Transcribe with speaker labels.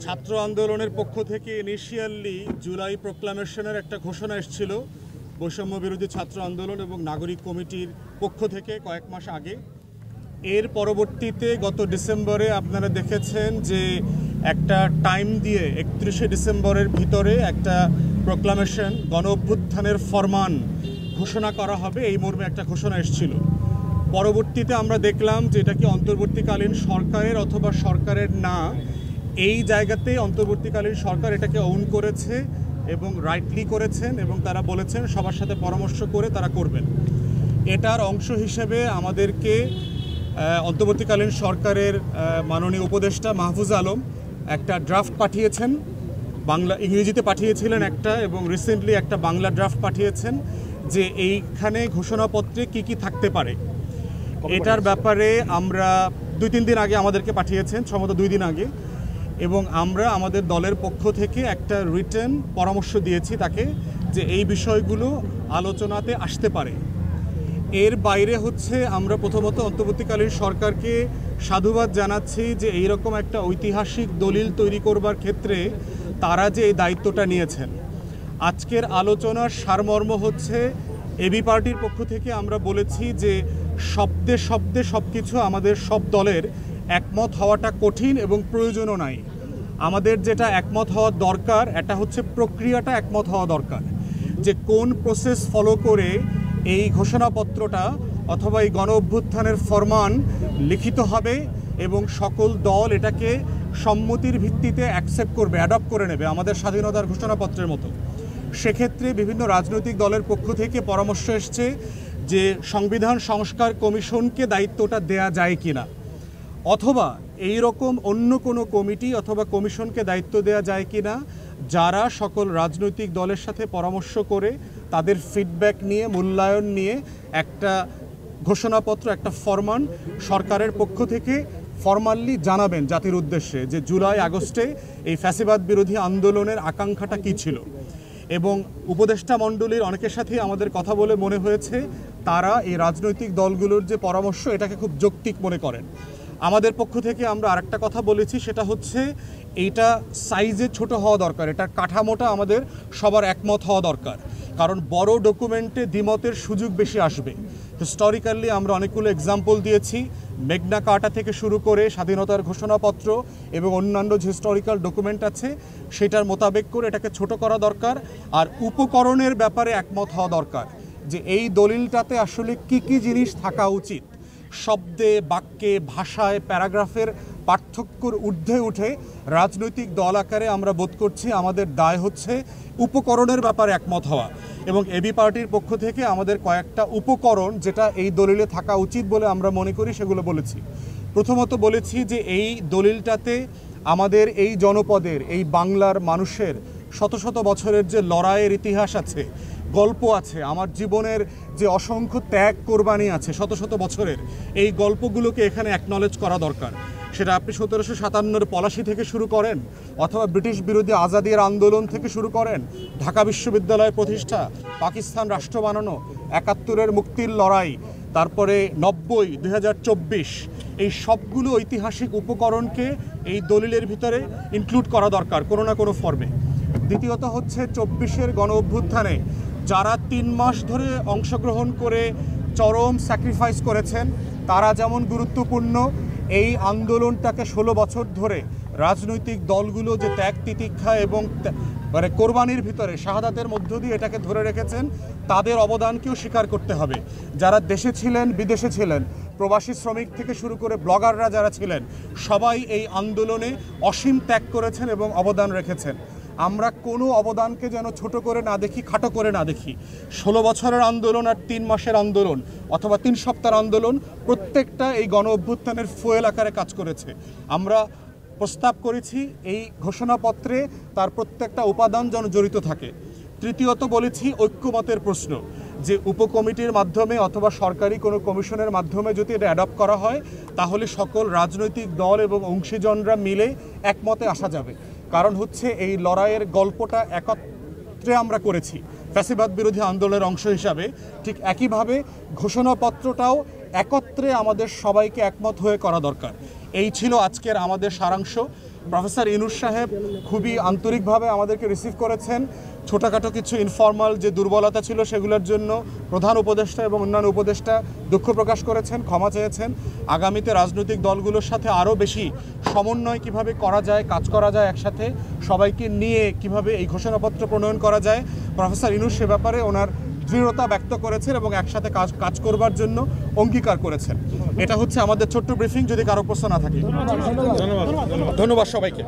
Speaker 1: ছাত্র আন্দোলনের পক্ষ থেকে ইনিশিয়ালি জুলাই প্রোক্লামেশনের একটা ঘোষণা এসেছিল বৈষম্য বিরোধী ছাত্র আন্দোলন এবং নাগরিক কমিটির পক্ষ থেকে কয়েক মাস আগে। এর পরবর্তীতে গত ডিসেম্বরে আপনারা দেখেছেন যে একটা টাইম দিয়ে 31শে ডিসেম্বরের ভিতরে একটা প্রোক্লামেশন গণ অভ্যুত্থানের ফরমান ঘোষণা করা হবে, এই মর্মে একটা ঘোষণা এসেছিল। পরবর্তীতে আমরা দেখলাম যে এটা কি অন্তর্বর্তীকালীন সরকারের অথবা সরকারের না, এই জায়গাতে অন্তর্বর্তীকালীন সরকার এটাকে ওন করেছে এবং রাইটলি করেছেন এবং তারা বলেছেন সবার সাথে পরামর্শ করে তারা করবেন। এটার অংশ হিসেবে আমাদেরকে অন্তর্বর্তীকালীন সরকারের মাননীয় উপদেষ্টা মাহফুজ আলম একটা ড্রাফট পাঠিয়েছেন, ইংরেজিতে পাঠিয়েছিলেন একটা, এবং রিসেন্টলি একটা বাংলা ড্রাফট পাঠিয়েছেন যে এইখানে ঘোষণাপত্রে কি কি থাকতে পারে। এটার ব্যাপারে আমরা 2-3 দিন আগে আমাদেরকে পাঠিয়েছেন, সম্ভবত 2 দিন আগে, এবং আমরা আমাদের দলের পক্ষ থেকে একটা রিটেন পরামর্শ দিয়েছি তাকে যে এই বিষয়গুলো আলোচনাতে আসতে পারে। এর বাইরে হচ্ছে আমরা প্রথমত অন্তর্বর্তীকালীন সরকারকে সাধুবাদ জানাচ্ছি যে এইরকম একটা ঐতিহাসিক দলিল তৈরি করবার ক্ষেত্রে তারা যে এই দায়িত্বটা নিয়েছেন। আজকের আলোচনার সারমর্ম হচ্ছে এবি পার্টির পক্ষ থেকে আমরা বলেছি যে শব্দে শব্দে সব কিছু আমাদের সব দলের একমত হওয়াটা কঠিন এবং প্রয়োজনও নাই। আমাদের যেটা একমত হওয়া দরকার এটা হচ্ছে প্রক্রিয়াটা একমত হওয়া দরকার, যে কোন প্রসেস ফলো করে এই ঘোষণাপত্রটা অথবা এই গণ অভ্যুত্থানের ফরমান লিখিত হবে এবং সকল দল এটাকে সম্মতির ভিত্তিতে অ্যাকসেপ্ট করবে, অ্যাডপ্ট করে নেবে আমাদের স্বাধীনতার ঘোষণাপত্রের মতো। সেক্ষেত্রে বিভিন্ন রাজনৈতিক দলের পক্ষ থেকে পরামর্শ এসছে যে সংবিধান সংস্কার কমিশনকে দায়িত্বটা দেয়া যায় কিনা, অথবা এই রকম অন্য কোনো কমিটি অথবা কমিশনকে দায়িত্ব দেয়া যায় কিনা যারা সকল রাজনৈতিক দলের সাথে পরামর্শ করে তাদের ফিডব্যাক নিয়ে মূল্যায়ন নিয়ে একটা ঘোষণাপত্র, একটা ফরমান সরকারের পক্ষ থেকে ফরমালি জানাবেন জাতির উদ্দেশ্যে যে জুলাই আগস্টে এই ফ্যাসিবাদ বিরোধী আন্দোলনের আকাঙ্ক্ষাটা কী ছিল। এবং উপদেষ্টা মণ্ডলীর অনেকের সাথে আমাদের কথা বলে মনে হয়েছে তারা এই রাজনৈতিক দলগুলোর যে পরামর্শ এটাকে খুব যৌক্তিক মনে করেন। আমাদের পক্ষ থেকে আমরা আরেকটা কথা বলেছি, সেটা হচ্ছে এইটা সাইজে ছোট হওয়া দরকার, এটার কাঠামোটা আমাদের সবার একমত হওয়া দরকার, কারণ বড় ডকুমেন্টে দ্বিমতের সুযোগ বেশি আসবে। হিস্টোরিক্যালি আমরা অনেকগুলো এক্সাম্পল দিয়েছি, মেঘনা কার্টা থেকে শুরু করে স্বাধীনতার ঘোষণাপত্র এবং অন্যান্য যে হিস্টোরিক্যাল ডকুমেন্ট আছে সেটার মোতাবেক করে এটাকে ছোট করা দরকার। আর উপকরণের ব্যাপারে একমত হওয়া দরকার যে এই দলিলটাতে আসলে কি কি জিনিস থাকা উচিত। শব্দে, বাক্যে, ভাষায়, প্যারাগ্রাফের পার্থক্যর ঊর্ধ্বে উঠে রাজনৈতিক দল আকারে আমরা বোধ করছি আমাদের দায় হচ্ছে উপকরণের ব্যাপারে একমত হওয়া। এবং এবি পার্টির পক্ষ থেকে আমাদের কয়েকটা উপকরণ যেটা এই দলিলে থাকা উচিত বলে আমরা মনে করি সেগুলো বলেছি। প্রথমত বলেছি যে এই দলিলটাতে আমাদের এই জনপদের, এই বাংলার মানুষের শত শত বছরের যে লড়াইয়ের ইতিহাস আছে, গল্প আছে, আমার জীবনের যে অসংখ্য ত্যাগ কোরবানি আছে শত শত বছরের, এই গল্পগুলোকে এখানে অ্যাকনলেজ করা দরকার। সেটা আপনি 1757 পলাশী থেকে শুরু করেন, অথবা ব্রিটিশ বিরোধী আজাদির আন্দোলন থেকে শুরু করেন, ঢাকা বিশ্ববিদ্যালয় প্রতিষ্ঠা, পাকিস্তান রাষ্ট্র বানানো, 71-এর মুক্তির লড়াই, তারপরে 90, 2024, এই সবগুলো ঐতিহাসিক উপকরণকে এই দলিলের ভিতরে ইনক্লুড করা দরকার কোনো না কোনো ফর্মে। দ্বিতীয়ত হচ্ছে 24-এর গণ অভ্যুত্থানে যারা 3 মাস ধরে অংশগ্রহণ করে চরম স্যাক্রিফাইস করেছেন তারা যেমন গুরুত্বপূর্ণ, এই আন্দোলনটাকে 16 বছর ধরে রাজনৈতিক দলগুলো যে ত্যাগ তিতিক্ষা এবং মানে কোরবানির ভিতরে শাহাদাতের মধ্য দিয়ে এটাকে ধরে রেখেছেন তাদের অবদানকেও স্বীকার করতে হবে। যারা দেশে ছিলেন, বিদেশে ছিলেন, প্রবাসী শ্রমিক থেকে শুরু করে ব্লগাররা যারা ছিলেন, সবাই এই আন্দোলনে অসীম ত্যাগ করেছেন এবং অবদান রেখেছেন। আমরা কোনো অবদানকে যেন ছোট করে না দেখি, খাটো করে না দেখি। 16 বছরের আন্দোলন আর 3 মাসের আন্দোলন অথবা 3 সপ্তাহের আন্দোলন প্রত্যেকটা এই গণ অভ্যুত্থানের ফুয়েল আকারে কাজ করেছে। আমরা প্রস্তাব করেছি এই ঘোষণাপত্রে তার প্রত্যেকটা উপাদান যেন জড়িত থাকে। তৃতীয়ত বলেছি ঐক্যমতের প্রশ্ন, যে উপকমিটির মাধ্যমে অথবা সরকারি কোনো কমিশনের মাধ্যমে যদি এটা অ্যাডপ্ট করা হয় তাহলে সকল রাজনৈতিক দল এবং অংশীজনরা মিলে একমতে আসা যাবে। কারণ হচ্ছে এই লড়াইয়ের গল্পটা একত্রে আমরা করেছি ফ্যাসিবাদ বিরোধী আন্দোলনের অংশ হিসাবে, ঠিক একইভাবে ঘোষণাপত্রটাও একত্রে আমাদের সবাইকে একমত হয়ে করা দরকার। এই ছিল আজকের আমাদের সারাংশ। প্রফেসর ইউনূস সাহেব খুবই আন্তরিকভাবে আমাদেরকে রিসিভ করেছেন। ছোটোখাটো কিছু ইনফর্মাল যে দুর্বলতা ছিল সেগুলোর জন্য প্রধান উপদেষ্টা এবং অন্যান্য উপদেষ্টা দুঃখ প্রকাশ করেছেন, ক্ষমা চেয়েছেন। আগামীতে রাজনৈতিক দলগুলোর সাথে আরও বেশি সমন্বয় কিভাবে করা যায়, কাজ করা যায়, একসাথে সবাইকে নিয়ে কিভাবে এই ঘোষণাপত্র প্রণয়ন করা যায়, প্রফেসর ইউনূস সে ব্যাপারে ওনার দৃঢ়তা ব্যক্ত করেছেন এবং একসাথে কাজ করবার জন্য অঙ্গীকার করেছেন। এটা হচ্ছে আমাদের ছোট্ট ব্রিফিং। যদি কারো প্রশ্ন না থাকে, ধন্যবাদ সবাইকে।